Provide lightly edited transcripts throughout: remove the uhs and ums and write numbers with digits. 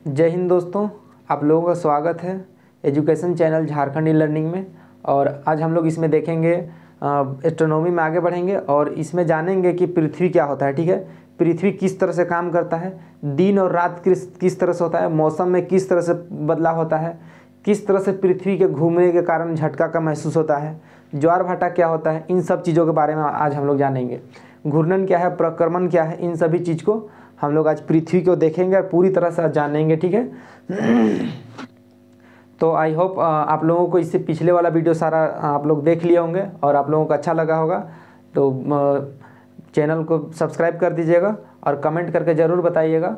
जय हिंद दोस्तों, आप लोगों का स्वागत है education channel Jharkhand e learning में। और आज हम लोग इसमें देखेंगे एस्ट्रोनॉमी में आगे बढ़ेंगे और इसमें जानेंगे कि पृथ्वी क्या होता है। ठीक है, पृथ्वी किस तरह से काम करता है, दिन और रात किस तरह से होता है, मौसम में किस तरह से बदलाव होता है, किस तरह से पृथ्वी के घूमने के कारण झटका का महसूस होता है, ज्वार भाटा क्या होता है, इन सब चीज़ों के बारे में आज हम लोग जानेंगे। घूर्णन क्या है, प्रक्रमण क्या है, इन सभी चीज़ को हम लोग आज पृथ्वी को देखेंगे और पूरी तरह से जानेंगे। ठीक है, तो आई होप आप लोगों को इससे पिछले वाला वीडियो सारा आप लोग देख लिए होंगे और आप लोगों को अच्छा लगा होगा। तो चैनल को सब्सक्राइब कर दीजिएगा और कमेंट करके ज़रूर बताइएगा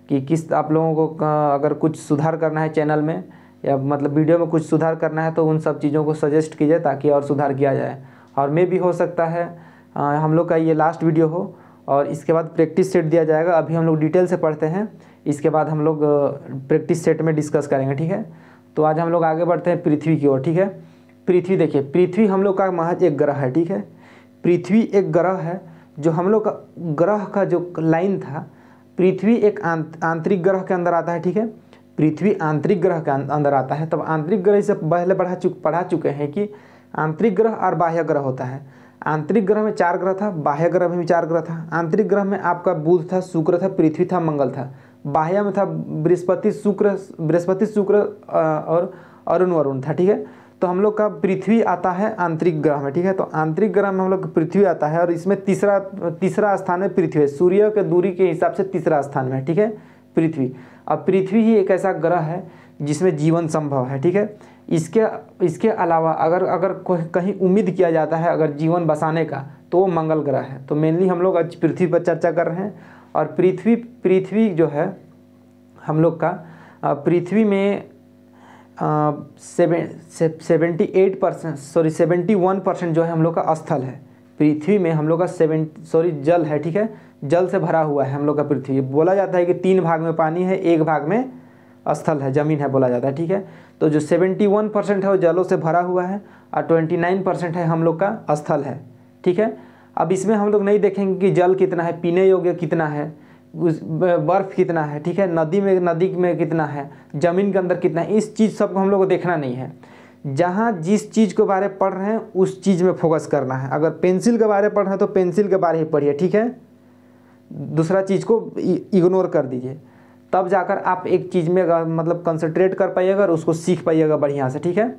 कि किस आप लोगों को अगर कुछ सुधार करना है चैनल में या मतलब वीडियो में कुछ सुधार करना है तो उन सब चीज़ों को सजेस्ट कीजिए ताकि और सुधार किया जाए। और मे भी हो सकता है हम लोग का ये लास्ट वीडियो हो और इसके बाद प्रैक्टिस सेट दिया जाएगा। अभी हम लोग डिटेल से पढ़ते हैं, इसके बाद हम लोग प्रैक्टिस सेट में डिस्कस करेंगे। ठीक है, तो आज हम लोग आगे बढ़ते हैं पृथ्वी की ओर। ठीक है, पृथ्वी देखिए, पृथ्वी हम लोग का महज एक ग्रह है। ठीक है, पृथ्वी एक ग्रह है जो हम लोग का ग्रह का जो लाइन था, पृथ्वी एक आंतरिक ग्रह के अंदर आता है। ठीक है, पृथ्वी आंतरिक ग्रह के अंदर आता है। तब आंतरिक ग्रह से पहले पढ़ा चुके हैं कि आंतरिक ग्रह और बाह्य ग्रह होता है। आंतरिक ग्रह में 4 ग्रह था, बाह्य ग्रह में भी 4 ग्रह था। आंतरिक ग्रह में आपका बुध था, शुक्र था, पृथ्वी था, मंगल था। बाह्य में था बृहस्पति, शुक्र और अरुण वरुण था। ठीक है, तो हम लोग का पृथ्वी आता है आंतरिक ग्रह में। ठीक है, तो आंतरिक ग्रह में हम लोग पृथ्वी आता है और इसमें तीसरा स्थान में पृथ्वी है। सूर्य के दूरी के हिसाब से तीसरा स्थान में है। ठीक है, पृथ्वी। अब पृथ्वी ही एक ऐसा ग्रह है जिसमें जीवन संभव है। ठीक है, इसके अलावा अगर कहीं उम्मीद किया जाता है अगर जीवन बसाने का तो वो मंगल ग्रह है। तो मेनली हम लोग आज पृथ्वी पर चर्चा कर रहे हैं। और पृथ्वी जो है हम लोग का पृथ्वी में 71% जो है हम लोग का स्थल है। पृथ्वी में हम लोग का जल है। ठीक है, जल से भरा हुआ है हम लोग का पृथ्वी। बोला जाता है कि 3 भाग में पानी है, 1 भाग में स्थल है, ज़मीन है बोला जाता है। ठीक है, तो जो 71% है वो जलों से भरा हुआ है और 29% है हम लोग का स्थल है। ठीक है, अब इसमें हम लोग नहीं देखेंगे कि जल कितना है, पीने योग्य कितना है, उस बर्फ़ कितना है। ठीक है, नदी में कितना है, ज़मीन के अंदर कितना है, इस चीज़ सबको हम लोग को देखना नहीं है। जहाँ जिस चीज़ के बारे में पढ़ रहे हैं उस चीज़ में फोकस करना है। अगर पेंसिल के बारे में पढ़ रहे हैं तो पेंसिल के बारे ही पढ़िए। ठीक है, दूसरा चीज़ को इग्नोर कर दीजिए, तब जाकर आप एक चीज़ में मतलब कंसंट्रेट कर पाइएगा और उसको सीख पाइएगा बढ़िया से। ठीक है,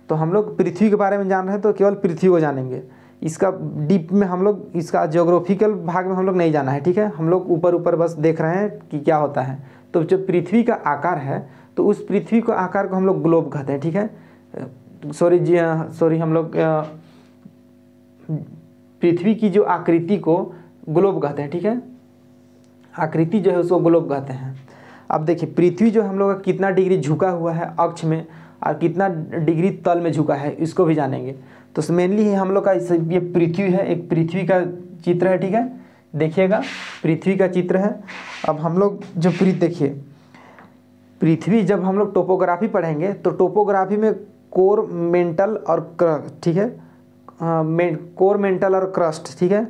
तो हम लोग पृथ्वी के बारे में जान रहे हैं तो केवल पृथ्वी को जानेंगे। इसका डीप में हम लोग इसका ज्योग्राफिकल भाग में हम लोग नहीं जाना है। ठीक है, हम लोग ऊपर बस देख रहे हैं कि क्या होता है। तो जो पृथ्वी का आकार है तो उस पृथ्वी को आकार को हम लोग ग्लोब कहते हैं। ठीक है, सॉरी हम लोग पृथ्वी की जो आकृति को ग्लोब कहते हैं। ठीक है, आकृति जो है उसको ग्लोब कहते हैं। अब देखिए पृथ्वी जो हम लोग का कितना डिग्री झुका हुआ है अक्ष में और कितना डिग्री तल में झुका है इसको भी जानेंगे। तो मेनली हम लोग का ये पृथ्वी है, एक पृथ्वी का चित्र है। ठीक है, देखिएगा पृथ्वी का चित्र है। अब हम लोग जो देखिए पृथ्वी, जब हम लोग टोपोग्राफी पढ़ेंगे तो टोपोग्राफी में कोर, मेंटल और ठीक है, कोर, मेंटल और क्रस्ट। ठीक है,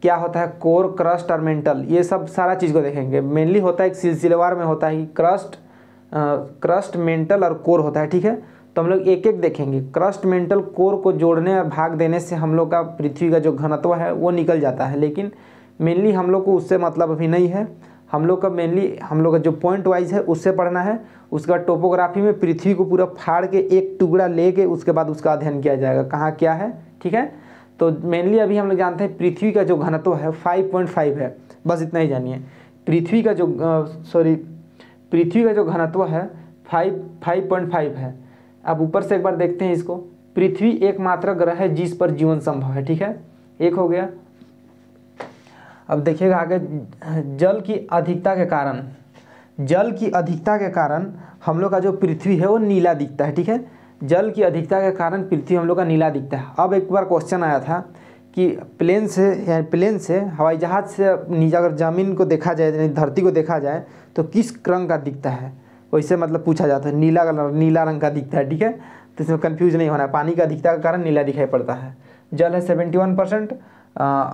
क्या होता है कोर, क्रस्ट और मेंटल, ये सब सारा चीज़ को देखेंगे। मेनली होता है एक सिलसिलेवार में होता है क्रस्ट, मेंटल और कोर होता है। ठीक है, तो हम लोग एक एक देखेंगे। क्रस्ट, मेंटल, कोर को जोड़ने और भाग देने से हम लोग का पृथ्वी का जो घनत्व है वो निकल जाता है, लेकिन मेनली हम लोग को उससे मतलब अभी नहीं है। हम लोग का मेनली हम लोग का जो पॉइंट वाइज है उससे पढ़ना है। उसके बाद टोपोग्राफी में पृथ्वी को पूरा फाड़ के एक टुकड़ा लेके उसके बाद उसका अध्ययन किया जाएगा कहाँ क्या है। ठीक है, तो मेनली अभी हम लोग जानते हैं पृथ्वी का जो घनत्व है 5.5 है, बस इतना ही जानिए। पृथ्वी का जो घनत्व है 5.5 है। अब ऊपर से एक बार देखते हैं इसको। पृथ्वी एकमात्र ग्रह है जिस पर जीवन संभव है। ठीक है, एक हो गया। अब देखिएगा आगे, जल की अधिकता के कारण हम लोग का जो पृथ्वी है वो नीला दिखता है। ठीक है, जल की अधिकता के कारण पृथ्वी हम लोग का नीला दिखता है। अब एक बार क्वेश्चन आया था कि प्लेन से हवाई जहाज़ से नीचे अगर ज़मीन को देखा जाए, धरती को देखा जाए तो किस रंग का दिखता है, वैसे मतलब पूछा जाता है। नीला रंग का दिखता है। ठीक है, तो इसमें कंफ्यूज नहीं होना है। पानी का अधिकता के कारण नीला दिखाई पड़ता है। जल है 71%,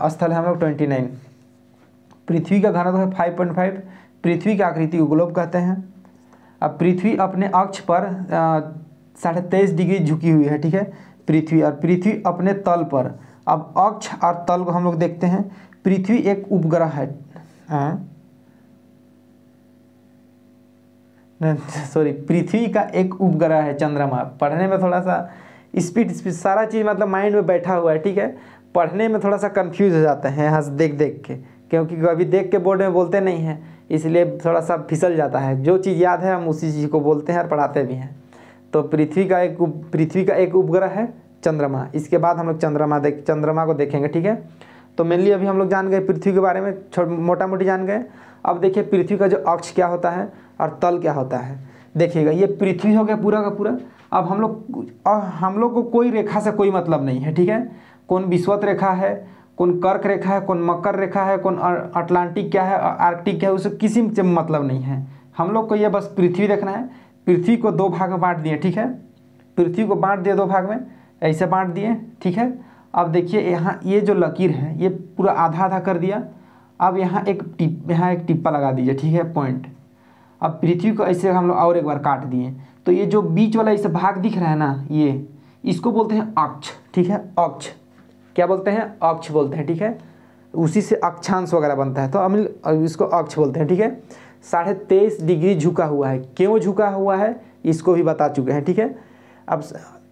स्थल है हम लोग 29। पृथ्वी का घनत्व है 5.5। पृथ्वी की आकृति को ग्लोब कहते हैं। अब पृथ्वी अपने अक्ष पर 23.5 डिग्री झुकी हुई है, ठीक है, पृथ्वी, और पृथ्वी अपने तल पर। अब अक्ष और तल को हम लोग देखते हैं। पृथ्वी एक उपग्रह है, सॉरी, पृथ्वी का एक उपग्रह है चंद्रमा। पढ़ने में थोड़ा सा स्पीड सारा चीज़ मतलब माइंड में बैठा हुआ है, ठीक है, पढ़ने में थोड़ा सा कंफ्यूज हो जाते हैं यहाँ से देख देख के, क्योंकि कभी देख के बोर्ड में बोलते नहीं हैं, इसलिए थोड़ा सा फिसल जाता है। जो चीज़ याद है हम उसी चीज़ को बोलते हैं और पढ़ाते भी हैं। तो पृथ्वी का एक उपग्रह है चंद्रमा। इसके बाद हम लोग चंद्रमा को देखेंगे, ठीक है। तो मेनली अभी हम लोग जान गए पृथ्वी के बारे में, मोटा मोटी जान गए। अब देखिए पृथ्वी का जो अक्ष क्या होता है और तल क्या होता है। देखिएगा ये पृथ्वी हो गया पूरा का पूरा। अब हम लोग को कोई रेखा से कोई मतलब नहीं है, ठीक है। कौन विषुवत रेखा है, कौन कर्क रेखा है, कौन मकर रेखा है, कौन अटलांटिक क्या है, आर्कटिक क्या है, उससे किसी से मतलब नहीं है। हम लोग को ये बस पृथ्वी देखना है। पृथ्वी को 2 भाग में बांट दिए, ठीक है, पृथ्वी को बांट दिए 2 भाग में, ऐसे बांट दिए, ठीक है। अब देखिए यहाँ ये जो लकीर है ये पूरा आधा आधा कर दिया। अब यहाँ एक टिप्पा लगा दीजिए, ठीक है, पॉइंट। अब पृथ्वी को ऐसे हम लोग और एक बार काट दिए, तो ये जो बीच वाला इसे भाग दिख रहा है ना, ये इसको बोलते हैं अक्ष, ठीक है, अक्ष क्या बोलते हैं, अक्ष बोलते हैं, ठीक है। उसी से अक्षांश वगैरह बनता है, तो हम इसको अक्ष बोलते हैं, ठीक है। 23.5 डिग्री झुका हुआ है। क्यों झुका हुआ है इसको भी बता चुके हैं, ठीक है। अब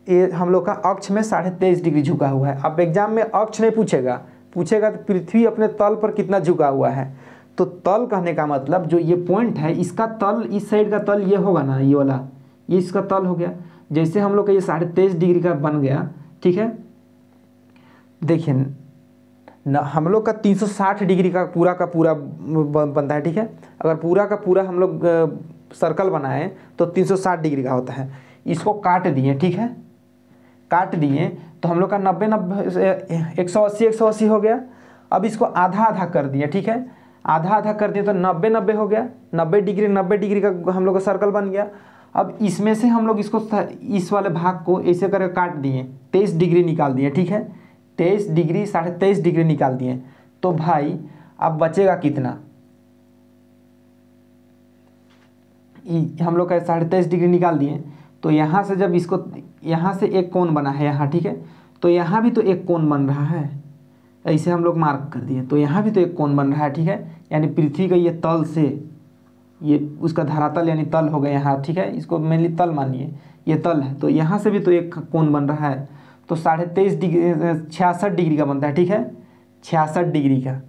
ये हम लोग का अक्ष में 23.5 डिग्री झुका हुआ है। अब एग्जाम में अक्ष नहीं पूछेगा तो पृथ्वी अपने तल पर कितना झुका हुआ है। तो तल कहने का मतलब जो ये पॉइंट है इसका तल, इस साइड का तल ये होगा ना, ये वाला, ये इसका तल हो गया। जैसे हम लोग का ये 23.5 डिग्री का बन गया, ठीक है। देखिए हम लोग का 360 डिग्री का पूरा बनता है, ठीक है। अगर पूरा का पूरा हम लोग सर्कल बनाए तो 360 डिग्री का होता है। इसको काट दिए, ठीक है, काट दिए तो हम लोग का 180 हो गया। अब इसको आधा आधा कर दिए, ठीक है, आधा आधा कर दिए तो 90 हो गया। 90 डिग्री का हम लोग का सर्कल बन गया। अब इसमें से हम लोग इसको, इस वाले भाग को ऐसे करके काट दिए, 23 डिग्री निकाल दिए, ठीक है, 23 डिग्री 23.5 डिग्री निकाल दिए। तो भाई अब बचेगा कितना, हम लोग का 23.5 डिग्री निकाल दिए। तो यहाँ से जब इसको, यहाँ से एक कोण बना है यहाँ, ठीक है, तो यहाँ भी तो एक कोण बन रहा है, ऐसे हम लोग मार्क कर दिए। तो यहाँ भी तो एक कोण बन रहा है, ठीक है, यानी पृथ्वी का ये तल से, ये उसका धरातल यानी तल हो गया यहाँ, ठीक है, इसको मेनली तल मानिए, ये तल है। तो यहाँ से भी तो एक कोण बन रहा है, तो 23.5 डिग्री 66 डिग्री का बनता है, ठीक है, 66 डिग्री का।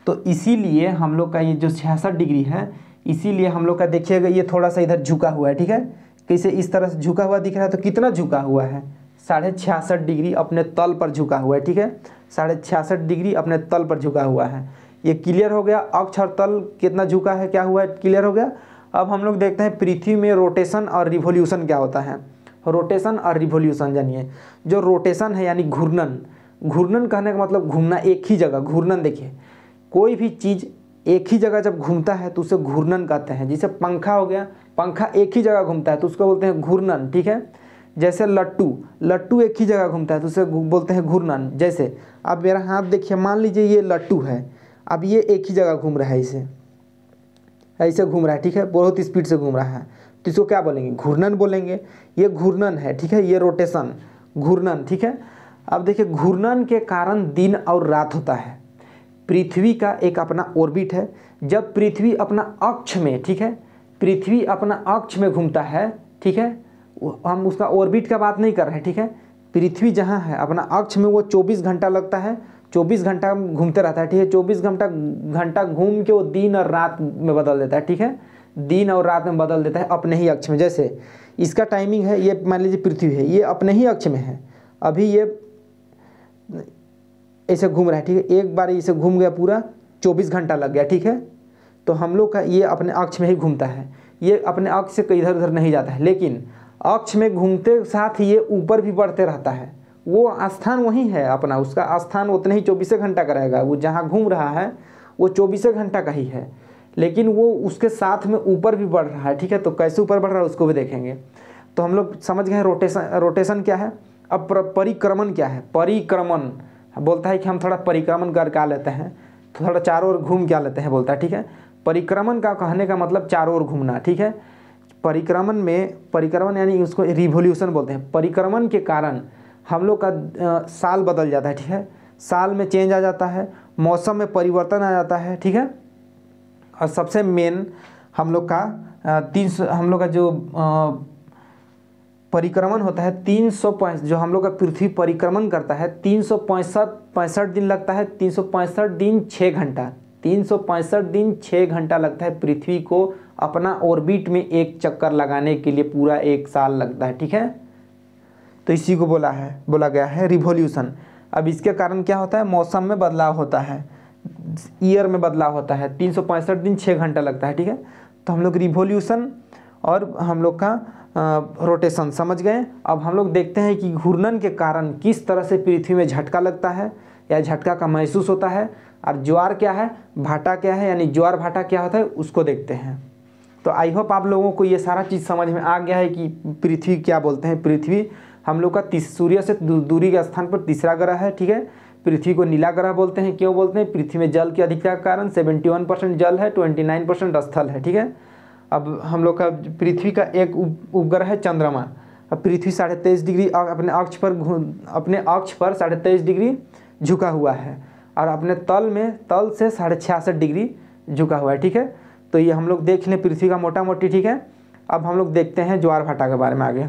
तो इसीलिए हम लोग का ये जो 66 डिग्री है, इसीलिए हम लोग का देखिएगा ये थोड़ा सा इधर झुका हुआ है, ठीक है, कैसे इस तरह से झुका हुआ दिख रहा है। तो कितना झुका हुआ है, 66.5 डिग्री अपने तल पर झुका हुआ है, ठीक है, 66.5 डिग्री अपने तल पर झुका हुआ है। ये क्लियर हो गया, अक्ष और तल कितना झुका है, क्या हुआ है, क्लियर हो गया। अब हम लोग देखते हैं पृथ्वी में रोटेशन और रिवोल्यूशन क्या होता है। रोटेशन और रिवोल्यूशन जानिए। जो रोटेशन है यानी घूर्णन, घूर्णन कहने का मतलब घूमना एक ही जगह, घूर्णन। देखिए कोई भी चीज़ एक ही जगह जब घूमता है तो उसे घूर्णन कहते हैं। जैसे पंखा हो गया, पंखा एक ही जगह घूमता है तो उसको बोलते हैं घूर्णन, ठीक है। जैसे लट्टू एक ही जगह घूमता है तो उसे बोलते हैं घूर्णन। जैसे अब मेरा हाथ देखिए, मान लीजिए ये लट्टू है, अब ये एक ही जगह घूम रहा है, इसे ऐसे घूम रहा है, ठीक है, बहुत स्पीड से घूम रहा है, तो इसको क्या बोलेंगे, घूर्णन बोलेंगे। ये घूर्णन है, ठीक है, ये रोटेशन, घूर्णन, ठीक है। अब देखिए घूर्णन के कारण दिन और रात होता है। पृथ्वी का एक अपना ऑर्बिट है। जब पृथ्वी अपना अक्ष में, ठीक है, पृथ्वी अपना अक्ष में घूमता है, ठीक है, हम उसका ऑर्बिट का बात नहीं कर रहे हैं, ठीक है। पृथ्वी जहाँ है अपना अक्ष में वो 24 घंटा लगता है, 24 घंटा घूमते रहता है, ठीक है। 24 घंटा घूम के वो दिन और रात में बदल देता है, ठीक है, दिन और रात में बदल देता है अपने ही अक्ष में। जैसे इसका टाइमिंग है, ये मान लीजिए पृथ्वी है, ये अपने ही अक्ष में है, अभी ये ऐसे घूम रहा है, ठीक है, एक बार इसे घूम गया पूरा 24 घंटा लग गया, ठीक है। तो हम लोग का ये अपने अक्ष में ही घूमता है, ये अपने अक्ष से इधर उधर नहीं जाता है। लेकिन अक्ष में घूमते साथ ये ऊपर भी बढ़ते रहता है, वो स्थान वही है अपना, उसका स्थान उतने ही 24 घंटा का रहेगा। वो जहाँ घूम रहा है वो 24 घंटा का ही है, लेकिन वो उसके साथ में ऊपर भी बढ़ रहा है, ठीक है। तो कैसे ऊपर बढ़ रहा है उसको भी देखेंगे। तो हम लोग समझ गए रोटेशन क्या है। अब परिक्रमण क्या है। परिक्रमण बोलता है कि हम थोड़ा परिक्रमण कर क्या लेते हैं, तो थोड़ा चारों ओर घूम क्या लेते हैं बोलता है, ठीक है। परिक्रमण का कहने का मतलब चारों ओर घूमना, ठीक है। परिक्रमण यानी उसको रिवोल्यूशन बोलते हैं। परिक्रमण के कारण हम लोग का साल बदल जाता है, ठीक है, साल में चेंज आ जाता है, मौसम में परिवर्तन आ जाता है, ठीक है। और सबसे मेन हम लोग का जो परिक्रमण होता है 365, जो हम लोग का पृथ्वी परिक्रमण करता है 365 दिन लगता है। 365 दिन 6 घंटा, 365 दिन 6 घंटा लगता है पृथ्वी को अपना ऑर्बिट में एक चक्कर लगाने के लिए, पूरा एक साल लगता है, ठीक है। तो इसी को बोला गया है रिवोल्यूशन। अब इसके कारण क्या होता है, मौसम में बदलाव होता है, ईयर में बदलाव होता है। 365 दिन 6 घंटा लगता है, ठीक है। तो हम लोग रिवोल्यूशन और हम लोग का रोटेशन समझ गए। अब हम लोग देखते हैं कि घूर्णन के कारण किस तरह से पृथ्वी में झटका लगता है या झटका का महसूस होता है, और ज्वार क्या है, भाटा क्या है, यानी ज्वार भाटा क्या होता है, उसको देखते हैं। तो आई होप आप लोगों को ये सारा चीज़ समझ में आ गया है कि पृथ्वी क्या बोलते हैं। पृथ्वी हम लोग का सूर्य से दूरी के स्थान पर तीसरा ग्रह है, ठीक है। पृथ्वी को नीला ग्रह बोलते हैं। क्यों बोलते हैं, पृथ्वी में जल की अधिकता के कारण 71% जल है, 29% स्थल है, ठीक है। अब हम लोग का पृथ्वी का एक उपग्रह है चंद्रमा। अब पृथ्वी 23.5 डिग्री अपने अक्ष पर 23.5 डिग्री झुका हुआ है, और अपने तल से 66.5 डिग्री झुका हुआ है, ठीक है। तो ये हम लोग देख लें पृथ्वी का मोटा मोटी, ठीक है। अब हम लोग देखते हैं ज्वार भाटा के बारे में आगे।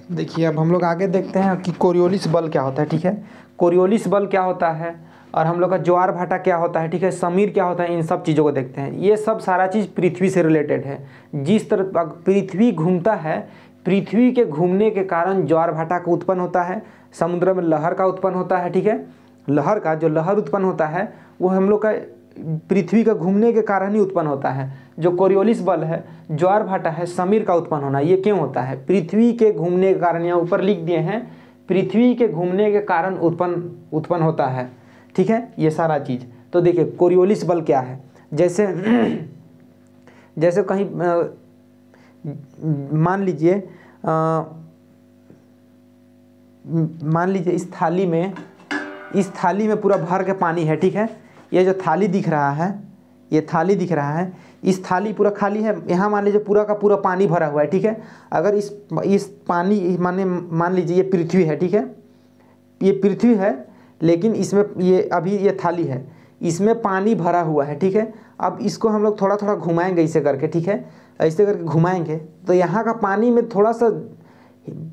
देखिए अब हम लोग आगे देखते हैं कि कोरियोलिस बल क्या होता है, ठीक है। कोरियोलिस बल क्या होता है और हम लोग का ज्वार भाटा क्या होता है, ठीक है, समीर क्या होता है, इन सब चीज़ों को देखते हैं। ये सब सारा चीज़ पृथ्वी से रिलेटेड है। जिस तरह पृथ्वी घूमता है, पृथ्वी के घूमने के कारण ज्वार भाटा का उत्पन्न होता है, समुद्र में लहर का उत्पन्न होता है, ठीक है। लहर उत्पन्न होता है वो हम लोग का पृथ्वी का घूमने के कारण ही उत्पन्न होता है। जो कोरियोलिस बल है, ज्वार भाटा है, समीर का उत्पन्न होना, ये क्यों होता है, पृथ्वी के घूमने के कारण। यहाँ ऊपर लिख दिए हैं पृथ्वी के घूमने के कारण उत्पन्न होता है, ठीक है, ये सारा चीज़। तो देखिए कोरियोलिस बल क्या है, जैसे कहीं मान लीजिए इस थाली में पूरा भर के पानी है, ठीक है। ये जो थाली दिख रहा है, इस थाली पूरा खाली है। यहाँ मान लीजिए पूरा का पूरा पानी भरा हुआ है, ठीक है। अगर इस पानी मान लीजिए ये पृथ्वी है, ठीक है, ये पृथ्वी है, लेकिन इसमें ये थाली है, इसमें पानी भरा हुआ है, ठीक है। अब इसको हम लोग थोड़ा थोड़ा घुमाएंगे ऐसे करके, ठीक है, ऐसे करके घुमाएंगे तो यहाँ का पानी में थोड़ा सा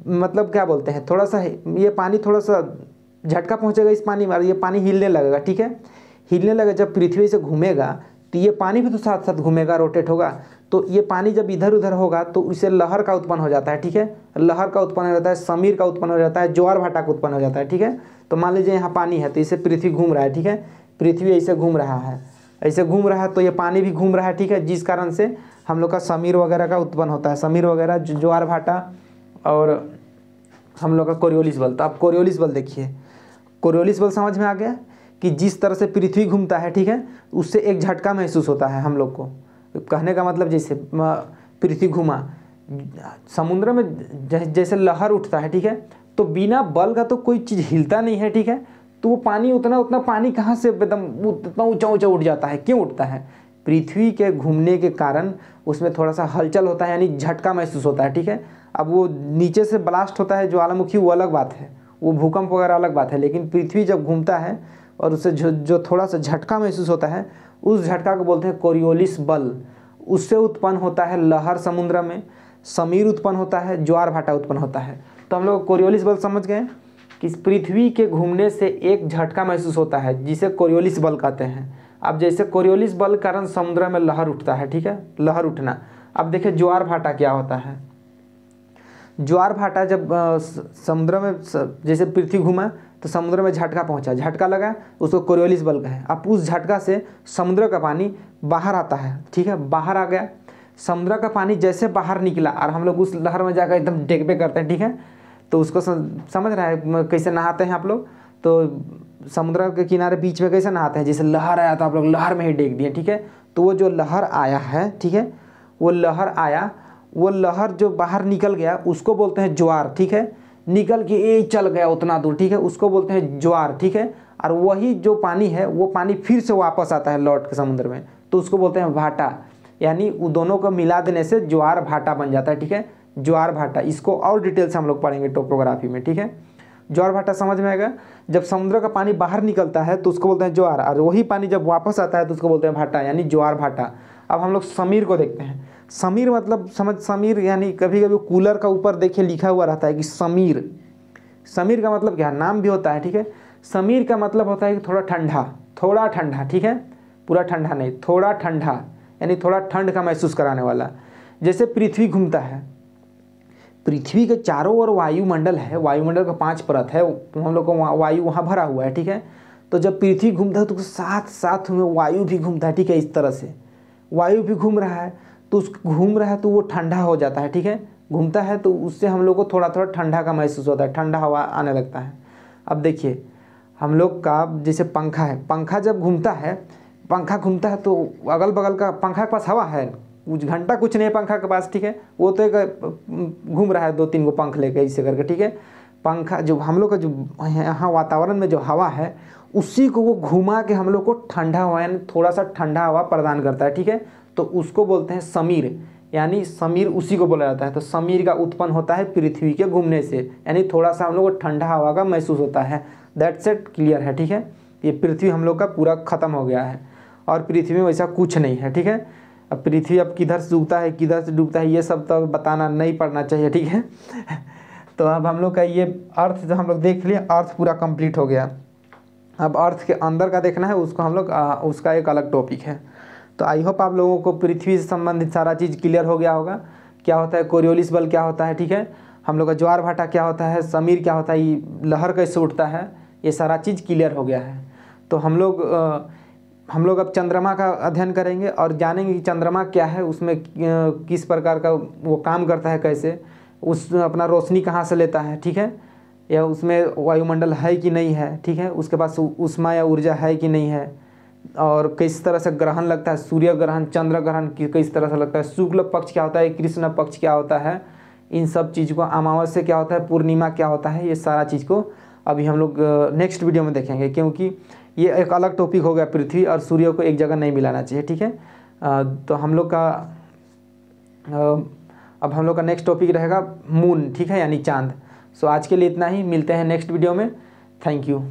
मतलब क्या बोलते हैं, थोड़ा सा ये पानी थोड़ा सा झटका पहुँचेगा इस पानी में, और ये पानी हिलने लगेगा, ठीक है। हिलने लगे जब पृथ्वी से घूमेगा तो ये पानी भी तो साथ साथ घूमेगा, रोटेट होगा। तो ये पानी जब इधर उधर होगा तो इससे लहर का उत्पन्न हो जाता है, ठीक है। लहर का उत्पन्न हो जाता है, समीर का उत्पन्न हो जाता है, ज्वार भाटा का उत्पन्न हो जाता है, ठीक है। तो मान लीजिए यहाँ पानी है तो इसे पृथ्वी घूम रहा है, ठीक है। पृथ्वी ऐसे घूम रहा है, तो ये पानी भी घूम रहा है, ठीक है। जिस कारण से हम लोग का समीर वगैरह का उत्पन्न होता है, समीर वगैरह, ज्वार भाटा और हम लोग का कोरियोलिस बल। तो आप कोरियोलिस बल देखिए, कोरियोलिस बल समझ में आ गया कि जिस तरह से पृथ्वी घूमता है, ठीक है, उससे एक झटका महसूस होता है हम लोग को। कहने का मतलब जैसे पृथ्वी घूमा, समुद्र में जैसे लहर उठता है, ठीक है, तो बिना बल का तो कोई चीज़ हिलता नहीं है, ठीक है। तो वो पानी उतना पानी कहाँ से एकदम उतना ऊंचा उठ जाता है, क्यों उठता है, पृथ्वी के घूमने के कारण उसमें थोड़ा सा हलचल होता है, यानी झटका महसूस होता है, ठीक है। अब वो नीचे से ब्लास्ट होता है ज्वालामुखी, वो अलग बात है, वो भूकंप वगैरह अलग बात है, लेकिन पृथ्वी जब घूमता है और उससे जो थोड़ा सा झटका महसूस होता है, उस झटका को बोलते हैं कोरियोलिस बल। उससे उत्पन्न होता है लहर समुद्र में, समीर उत्पन्न होता है, ज्वार भाटा उत्पन्न होता है। तो हम लोग कोरियोलिस बल समझ गए कि पृथ्वी के घूमने से एक झटका महसूस होता है, जिसे कोरियोलिस बल कहते हैं। अब जैसे कोरियोलिस बल कारण समुद्र में लहर उठता है, ठीक है, लहर उठना। अब देखिए ज्वार भाटा क्या होता है। ज्वार भाटा जब समुद्र में जैसे पृथ्वी घूमा तो समुद्र में झटका पहुंचा, झटका लगा, उसको कोरियोलिस बल कहे। अब उस झटका से समुद्र का पानी बाहर आता है, ठीक है, बाहर आ गया। समुद्र का पानी जैसे बाहर निकला और हम लोग उस लहर में जाकर एकदम डेगबे करते हैं, ठीक है। तो उसको समझ रहा है कैसे नहाते हैं आप लोग, तो समुद्र के किनारे बीच में कैसे नहाते हैं, जैसे लहर आया तो आप लोग लहर में ही डेग दिए, ठीक है। तो वो जो लहर आया है, ठीक है, वो लहर आया, वो लहर जो बाहर निकल गया उसको बोलते हैं ज्वार, ठीक है। निकल के ये चल गया उतना दूर, ठीक है, उसको बोलते हैं ज्वार, ठीक है। और वही जो पानी है वो पानी फिर से वापस आता है लौट के समुद्र में, तो उसको बोलते हैं भाटा। यानी उन दोनों को मिला देने से ज्वार भाटा बन जाता है, ठीक है, ज्वार भाटा। इसको और डिटेल से हम लोग पढ़ेंगे टोपोग्राफी में, ठीक है। ज्वार भाटा समझ में आएगा। जब समुद्र का पानी बाहर निकलता है तो उसको बोलते हैं ज्वार, और वही पानी जब वापस आता है तो उसको बोलते हैं भाटा, यानी ज्वार भाटा। अब हम लोग समीर को देखते हैं। समीर मतलब समीर यानी कभी कभी कूलर का ऊपर देखिए लिखा हुआ रहता है कि समीर। समीर का मतलब क्या, नाम भी होता है, ठीक है। समीर का मतलब होता है कि थोड़ा ठंडा, थोड़ा ठंडा, ठीक है, पूरा ठंडा नहीं, थोड़ा ठंडा, यानी थोड़ा ठंड का महसूस कराने वाला। जैसे पृथ्वी घूमता है, पृथ्वी के चारों ओर वायुमंडल है, वायुमंडल का 5 परत है, हम लोग को वायु वहाँ भरा हुआ है, ठीक है। तो जब पृथ्वी घूमता है तो साथ साथ में वायु भी घूमता है, ठीक है। इस तरह से वायु भी घूम रहा है, तो उस घूम रहा है तो वो ठंडा हो जाता है, ठीक है। घूमता है तो उससे हम लोग को थोड़ा थोड़ा ठंडा का महसूस होता है, ठंडा हवा आने लगता है। अब देखिए हम लोग का जैसे पंखा है, पंखा जब घूमता है, पंखा घूमता है तो अगल बगल का पंखा के पास हवा है, कुछ घंटा कुछ नहीं है पंखा के पास, ठीक है। वो तो एक घूम रहा है 2-3 गो पंख लेके ऐसे करके, ठीक है। पंखा जो हम लोग का जो यहाँ वातावरण में जो हवा है उसी को वो घुमा के हम लोग को ठंडा हवा यानी थोड़ा सा ठंडा हवा प्रदान करता है, ठीक है। तो उसको बोलते हैं समीर, यानी समीर उसी को बोला जाता है। तो समीर का उत्पन्न होता है पृथ्वी के घूमने से, यानी थोड़ा सा हम लोग को ठंडा हवा का महसूस होता है। दैट्स इट, क्लियर है, ठीक है। ये पृथ्वी हम लोग का पूरा ख़त्म हो गया है और पृथ्वी में वैसा कुछ नहीं है, ठीक है। अब पृथ्वी अब किधर से उगता है किधर से डूबता है ये सब तो बताना नहीं पड़ना चाहिए, ठीक है। तो अब हम लोग का ये अर्थ जो हम लोग देख लिए, अर्थ पूरा कंप्लीट हो गया। अब अर्थ के अंदर का देखना है, उसको हम लोग उसका एक अलग टॉपिक है। तो आई होप आप लोगों को पृथ्वी से संबंधित सारा चीज़ क्लियर हो गया होगा। क्या होता है कोरियोलिस बल, क्या होता है, ठीक है। हम लोग का ज्वार भाटा क्या होता है, समीर क्या होता है, ये लहर कैसे उठता है, ये सारा चीज़ क्लियर हो गया है। तो हम लोग अब चंद्रमा का अध्ययन करेंगे और जानेंगे कि चंद्रमा क्या है, उसमें किस प्रकार का वो काम करता है, कैसे उस अपना रोशनी कहाँ से लेता है, ठीक है, या उसमें वायुमंडल है कि नहीं है, ठीक है, उसके पास ऊष्मा या ऊर्जा है कि नहीं है, और किस तरह से ग्रहण लगता है, सूर्य ग्रहण, चंद्र ग्रहण किस तरह से लगता है, शुक्ल पक्ष क्या होता है, कृष्ण पक्ष क्या होता है, इन सब चीज़ को, अमावस्या क्या होता है, पूर्णिमा क्या होता है, ये सारा चीज़ को अभी हम लोग नेक्स्ट वीडियो में देखेंगे, क्योंकि ये एक अलग टॉपिक हो गया। पृथ्वी और सूर्य को एक जगह नहीं मिलाना चाहिए, ठीक है। तो हम लोग का अब हम लोग का नेक्स्ट टॉपिक रहेगा मून, ठीक है, यानी चांद। सो आज के लिए इतना ही, मिलते हैं नेक्स्ट वीडियो में। Thank you.